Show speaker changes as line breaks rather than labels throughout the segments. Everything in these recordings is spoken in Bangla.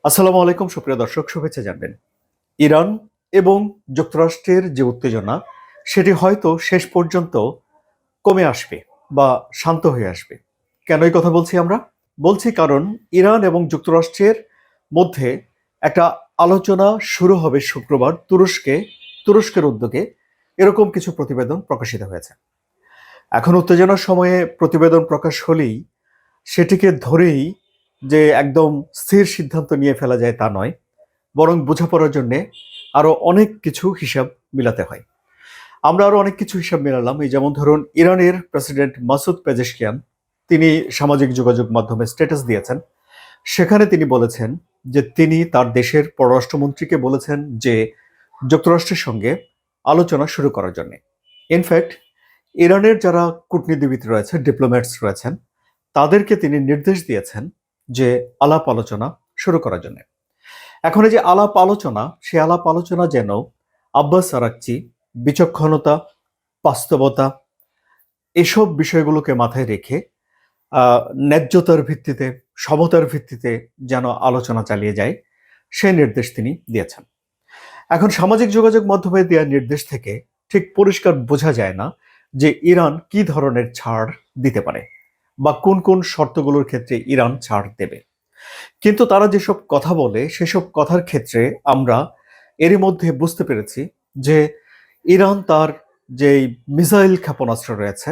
আসসালামু আলাইকুম সুপ্রিয় দর্শক, শুভেচ্ছা জানবেন। ইরান এবং যুক্তরাষ্ট্রের যে উত্তেজনা সেটি হয়তো শেষ পর্যন্ত কমে আসবে বা শান্ত হয়ে আসবে। কেন এই কথা বলছি আমরা? বলছি কারণ ইরান এবং যুক্তরাষ্ট্রের মধ্যে একটা আলোচনা শুরু হবে শুক্রবার তুরস্কের উদ্যোগে। এরকম কিছু প্রতিবেদন প্রকাশিত হয়েছে। এখন উত্তেজনার সময়ে প্রতিবেদন প্রকাশ হলেই সেটিকে ধরেই যে একদম স্থির সিদ্ধান্ত নিয়ে ফেলা যায় তা নয়, বরং বোঝাপড়ার জন্যে আরো অনেক কিছু হিসাব মিলাতে হয়। আমরা আরো অনেক কিছু হিসাব মেলালাম। এই যেমন ধরুন, ইরানের প্রেসিডেন্ট মাসুদ পেজেশকিয়ান তিনি সামাজিক যোগাযোগ মাধ্যমে স্ট্যাটাস দিয়েছেন। সেখানে তিনি বলেছেন যে তিনি তার দেশের পররাষ্ট্রমন্ত্রীকে বলেছেন যে যুক্তরাষ্ট্রের সঙ্গে আলোচনা শুরু করার জন্য। ইনফ্যাক্ট ইরানের যারা কূটনীতিবিদ রয়েছে, ডিপ্লোম্যাটস রয়েছেন, তাদেরকে তিনি নির্দেশ দিয়েছেন যে আলাপ আলোচনা শুরু করার জন্য। এখন এই যে আলাপ আলোচনা, সে আলাপ আলোচনা যেন আব্বাস আরাকচি বিচক্ষণতা, বাস্তবতা, এসব বিষয়গুলোকে মাথায় রেখে আহ, ন্যায্যতার ভিত্তিতে, সমতার ভিত্তিতে যেন আলোচনা চালিয়ে যায়, সেই নির্দেশ তিনি দিয়েছেন। এখন সামাজিক যোগাযোগ মাধ্যমে দেওয়া নির্দেশ থেকে ঠিক পরিষ্কার বোঝা যায় না যে ইরান কি ধরনের ছাড় দিতে পারে বা কোন কোন শর্তগুলোর ক্ষেত্রে ইরান ছাড় দেবে। কিন্তু তারা যেসব কথা বলে সেসব কথার ক্ষেত্রে আমরা এরই মধ্যে বুঝতে পেরেছি যে ইরান তার যে মিসাইল ক্ষেপণাস্ত্র রয়েছে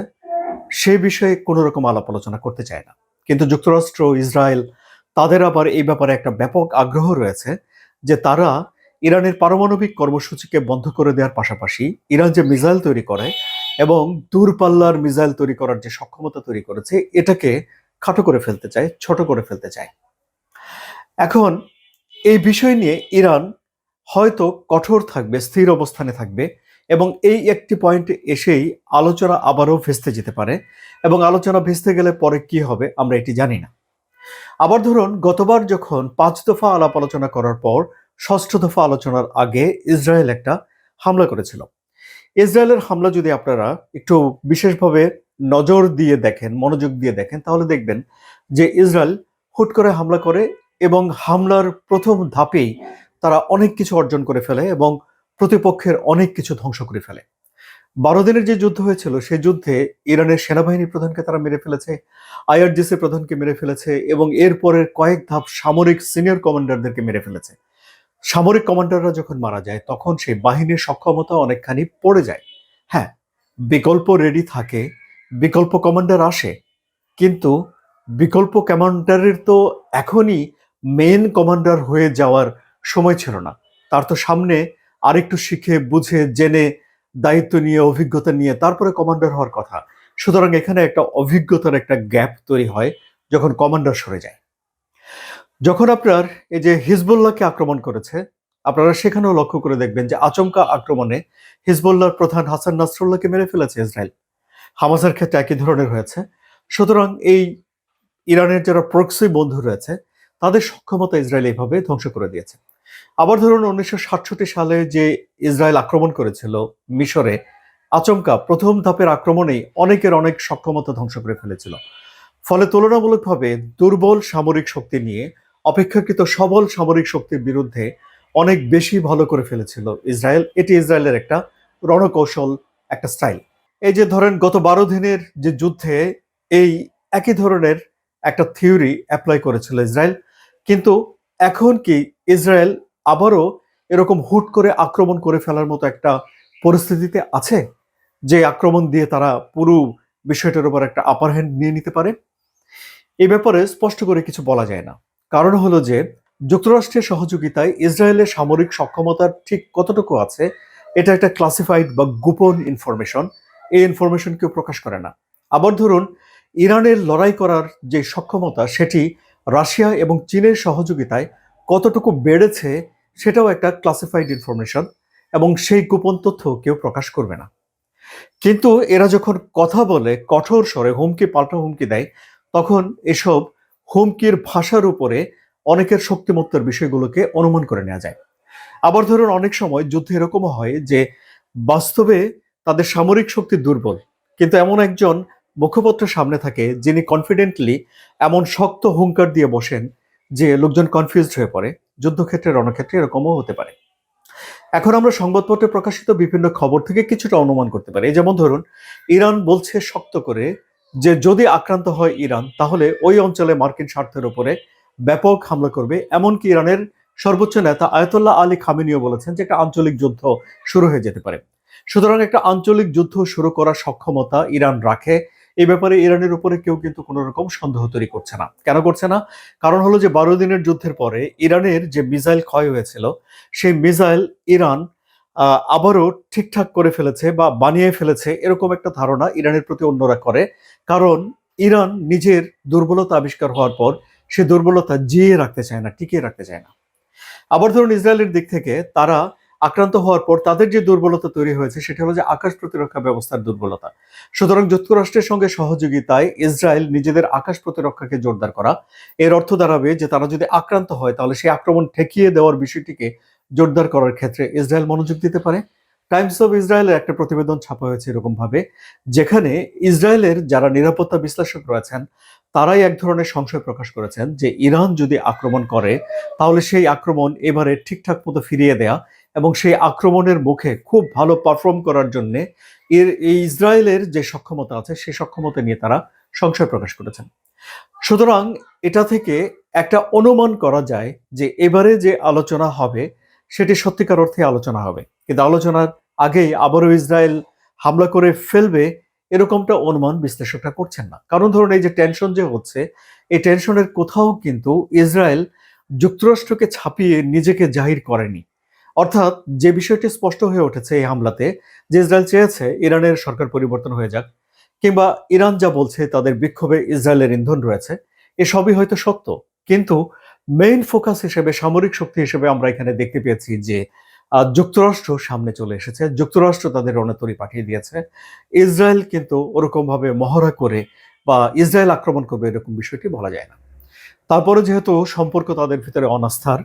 সে বিষয়ে কোনো রকম আলাপ আলোচনা করতে চায় না। কিন্তু যুক্তরাষ্ট্র, ইসরায়েল, তাদের আবার এই ব্যাপারে একটা ব্যাপক আগ্রহ রয়েছে যে তারা ইরানের পারমাণবিক কর্মসূচিকে বন্ধ করে দেওয়ার পাশাপাশি ইরান যে মিসাইল তৈরি করে এবং দূরপাল্লার মিসাইল তৈরি করার যে সক্ষমতা তৈরি করেছে এটাকে খাটো করে ফেলতে চায়, ছোট করে ফেলতে চায়। এখন এই বিষয় নিয়ে ইরান হয়তো কঠোর থাকবে, স্থির অবস্থানে থাকবে এবং এই একটি পয়েন্টে এসেই আলোচনা আবারও ভেস্তে যেতে পারে এবং আলোচনা ভেস্তে গেলে পরে কি হবে আমরা এটি জানি না। আবার ধরুন, গতবার যখন 5 দফা আলাপ আলোচনা করার পর ষষ্ঠ দফা আলোচনার আগে ইসরায়েল একটা হামলা করেছিল। ইসরায়েলের হামলা যদি আপনারা একটু বিশেষভাবে নজর দিয়ে দেখেন, মনোযোগ দিয়ে দেখেন, তাহলে দেখবেন যে ইসরায়েল হুট করে হামলা করে এবং হামলার প্রথম ধাপেই তারা অনেক কিছু অর্জন করে ফেলে এবং প্রতিপক্ষের অনেক কিছু ধ্বংস করে ফেলে। 12 দিনের যে যুদ্ধ হয়েছিল সেই যুদ্ধে ইরানের সেনাবাহিনী প্রধানকে তারা মেরে ফেলেছে, আইআরজিসি প্রধানকে মেরে ফেলেছে এবং এরপরের কয়েক ধাপ সামরিক সিনিয়র কমান্ডারদেরকে মেরে ফেলেছে। সামরিক কমান্ডাররা যখন মারা যায় তখন সেই বাহিনীর সক্ষমতা অনেকখানি পড়ে যায়। হ্যাঁ, বিকল্প রেডি থাকে, বিকল্প কমান্ডার আসে, কিন্তু বিকল্প কমান্ডারের তো এখনই মেন কমান্ডার হয়ে যাওয়ার সময় ছিল না। তার তো সামনে আরেকটু শিখে বুঝে জেনে দায়িত্ব নিয়ে, অভিজ্ঞতা নিয়ে তারপরে কমান্ডার হওয়ার কথা। সুতরাং এখানে একটা অভিজ্ঞতার একটা গ্যাপ তৈরি হয় যখন কমান্ডার সরে যায়। যখন আপনার এই যে হিজবুল্লাহকে আক্রমণ করেছে, আপনারা সেখানেও লক্ষ্য করে দেখবেন যে আচমকা আক্রমণে হিজবুল্লাহর প্রধান হাসান নাসরুল্লাহকে মেরে ফেলেছে ইসরায়েল। হামাসের ক্ষেত্রে একই ধরনের হয়েছে। সুতরাং এই ইরানের যারা প্রক্সি বন্ধু রয়েছে তাদের সক্ষমতা ইসরায়েল এইভাবে ধ্বংস করে দিয়েছে। আবার ধরুন, 1967 সালে যে ইসরায়েল আক্রমণ করেছিল মিশরে, আচমকা প্রথম ধাপের আক্রমণেই অনেকের অনেক সক্ষমতা ধ্বংস করে ফেলেছিল। ফলে তুলনামূলকভাবে দুর্বল সামরিক শক্তি নিয়ে অপেক্ষাকৃত সবল সামরিক শক্তির বিরুদ্ধে অনেক বেশি ভালো করে ফেলেছিল ইসরায়েল। এটি ইসরায়েলের একটা রণকৌশল, একটা স্টাইল। এই যে ধরেন গত 12 দিনের যে যুদ্ধে এই একই ধরনের একটা থিওরি অ্যাপ্লাই করেছিল ইসরায়েল। কিন্তু এখন কি ইসরায়েল আবারও এরকম হুট করে আক্রমণ করে ফেলার মতো একটা পরিস্থিতিতে আছে যে আক্রমণ দিয়ে তারা পুরো বিষয়টার উপর একটা আপার হ্যান্ড নিয়ে নিতে পারে? এই ব্যাপারে স্পষ্ট করে কিছু বলা যায় না। কারণ হলো যে যুক্তরাষ্ট্রের সহযোগিতায় ইসরায়েলের সামরিক সক্ষমতার ঠিক কতটুকু আছে এটা একটা ক্লাসিফাইড বা গোপন ইনফরমেশন। এই ইনফরমেশন কেউ প্রকাশ করে না। আবার ধরুন, ইরানের লড়াই করার যে সক্ষমতা সেটি রাশিয়া এবং চীনের সহযোগিতায় কতটুকু বেড়েছে সেটাও একটা ক্লাসিফাইড ইনফরমেশন এবং সেই গোপন তথ্য কেউ প্রকাশ করবে না। কিন্তু এরা যখন কথা বলে কঠোর স্বরে হুমকি পাল্টা হুমকি দেয়, তখন এসব হুমকির ভাষার উপরে অনেকের শক্তিমত্তার বিষয়গুলোকে অনুমান করে নেওয়া যায়। আবার ধরুন, অনেক সময় যুদ্ধ এরকমও হয় যে বাস্তবে তাদের সামরিক শক্তি দুর্বল, কিন্তু এমন একজন মুখপত্র সামনে থাকে যিনি কনফিডেন্টলি এমন শক্ত হুঙ্কার দিয়ে বসেন যে লোকজন কনফিউজড হয়ে পড়ে। যুদ্ধক্ষেত্রে রণক্ষেত্রে এরকমও হতে পারে। এখন আমরা সংবাদপত্রে প্রকাশিত বিভিন্ন খবর থেকে কিছুটা অনুমান করতে পারি। যেমন ধরুন, ইরান বলছে শক্ত করে যে যদি আক্রান্ত হয় ইরান, তাহলে ওই অঞ্চলে মার্কিন স্বার্থের উপরে ব্যাপক হামলা করবে। এমনকি ইরানের সর্বোচ্চ নেতা আয়াতুল্লাহ আলী খামেনিও বলেছেন যে একটা আঞ্চলিক যুদ্ধ শুরু হয়ে যেতে পারে। সুতরাং একটা আঞ্চলিক যুদ্ধ শুরু করার সক্ষমতা ইরান রাখে। এই ব্যাপারে ইরানের উপরে কেউ কিন্তু কোনো রকম সন্দেহ তৈরি করছে না। কেন করছে না? কারণ হলো যে 12 দিনের যুদ্ধের পরে ইরানের যে মিসাইল ক্ষয় হয়েছিল, সেই মিসাইল ইরান আবারও ঠিকঠাক করে ফেলেছে বা বানিয়ে ফেলেছে, এরকম একটা ধারণা ইরানের প্রতি অন্যরা করে। কারণ ইরান নিজের দুর্বলতা আবিষ্কার হওয়ার পর সে দুর্বলতা জিইয়ে রাখতে চায় না, টিকিয়ে রাখতে চায় না। আবার ধরুন, ইসরায়েলের দিক থেকে তারা আক্রান্ত হওয়ার পর তাদের যে দুর্বলতা তৈরি হয়েছে সেটা হলো যে আকাশ প্রতিরক্ষা ব্যবস্থার দুর্বলতা। সুতরাং যুক্তরাষ্ট্রের সঙ্গে সহযোগিতায় ইসরায়েল নিজেদের আকাশ প্রতিরক্ষাকে জোরদার করা, এর অর্থ দাঁড়াবে যে তারা যদি আক্রান্ত হয় তাহলে সেই আক্রমণ ঠেকিয়ে দেওয়ার বিষয়টিকে জোরদার করার ক্ষেত্রে ইসরায়েল মনোযোগ দিতে পারে। টাইমস অফ ইসরায়েলের একটা প্রতিবেদন ছাপা হয়েছে এরকম ভাবে, যেখানে ইসরায়েলের যারা নিরাপত্তা বিশ্লেষক রয়েছেন তারাই এক ধরনের সংশয় প্রকাশ করেছেন যে ইরান যদি আক্রমণ করে তাহলে সেই আক্রমণ এবারে ঠিকঠাক মতো ফিরিয়ে দেয়া এবং সেই আক্রমণের মুখে খুব ভালো পারফর্ম করার জন্য এই ইসরায়েলের যে সক্ষমতা আছে সেই সক্ষমতা নিয়ে তারা সংশয় প্রকাশ করেছেন। সুতরাং এটা থেকে একটা অনুমান করা যায় যে এবারে যে আলোচনা হবে সেটি সত্যিকার অর্থে আলোচনা হবে, কিন্তু আলোচনার আগেই আবারও ইসরায়েল হামলা করে ফেলবে এরকমটা অনুমান বিশ্লেষকরা করছেন না। কারণ ধরুন, এই যে টেনশন যে হচ্ছে, এই টেনশনের কোথাও কিন্তু ইসরায়েল যুক্তরাষ্ট্রকে ছাপিয়ে নিজেকে জাহির করেনি। অর্থাৎ যে বিষয়টি স্পষ্ট হয়ে উঠেছে এই হামলাতে, যে ইসরায়েল চেয়েছে ইরানের সরকার পরিবর্তন হয়ে যাক, কিংবা ইরান যা বলছে তাদের বিক্ষোভে ইসরায়েলের ইন্ধন রয়েছে, এসবই হয়তো সত্য। কিন্তু মেইন ফোকাস হিসেবে, সামরিক শক্তি হিসেবে আমরা এখানে দেখতে পেয়েছি যে যুক্তরাষ্ট্র সামনে চলে এসেছে, যুক্তরাষ্ট্র তাদের রণতরী পাঠিয়ে দিয়েছে। ইসরায়েল কিন্তু ওরকম ভাবে মহড়া করে বা ইসরায়েল আক্রমণ করবে এরকম বিষয়টি বলা যায় না। তারপরে যেহেতু সম্পর্ক তাদের ভিতরে অনাস্থার,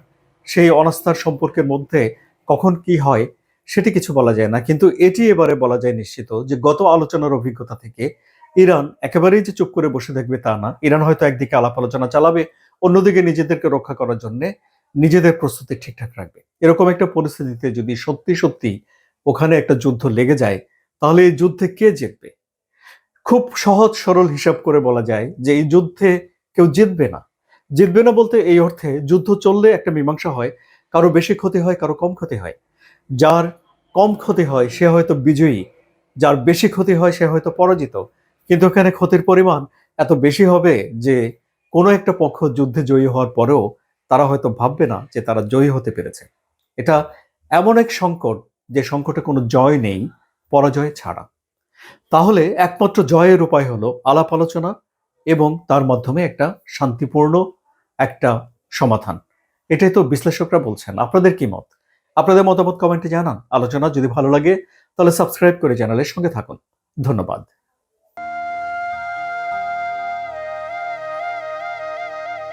সেই অনাস্থার সম্পর্কের মধ্যে কখন কি হয় সেটি কিছু বলা যায় না। কিন্তু এটি এবারে বলা যায় নিশ্চিত যে গত আলোচনার অভিজ্ঞতা থেকে ইরান একেবারেই যে চুপ করে বসে থাকবে তা না। ইরান হয়তো একদিকে আলাপ আলোচনা চালাবে, অন্যদিকে নিজেদেরকে রক্ষা করার জন্য নিজেদের প্রস্তুতি ঠিকঠাক রাখবে। এরকম একটা পরিস্থিতিতে যদি সত্যি সত্যি ওখানে একটা যুদ্ধ লেগে যায়, তাহলে এই যুদ্ধে কে জিতবে? খুব সহজ সরল হিসাব করে বলা যায় যে এই যুদ্ধে কেউ জিতবে না। জিতবে না বলতে এই অর্থে, যুদ্ধ চললে একটা মীমাংসা হয়, কারো বেশি ক্ষতি হয়, কারো কম ক্ষতি হয়। যার কম ক্ষতি হয় সে হয়তো বিজয়ী, যার বেশি ক্ষতি হয় সে হয়তো পরাজিত। কিন্তু এখানে ক্ষতির পরিমাণ এত বেশি হবে যে কোনো একটা পক্ষ যুদ্ধে জয়ী হওয়ার পরেও তারা হয়তো ভাববে না যে তারা জয়ী হতে পেরেছে। এটা এমন এক সংকট, যে সংকটে কোনো জয় নেই পরাজয় ছাড়া। তাহলে একমাত্র জয়ের উপায় হলো আলাপ আলোচনা এবং তার মাধ্যমে একটা শান্তিপূর্ণ একটা সমাধান। এটাই তো বিশ্লেষকরা বলছেন। আপনাদের কি মত? আপনাদের মতামত কমেন্টে জানান। আলোচনা যদি ভালো লাগে তাহলে সাবস্ক্রাইব করে চ্যানেলের সঙ্গে থাকুন। ধন্যবাদ।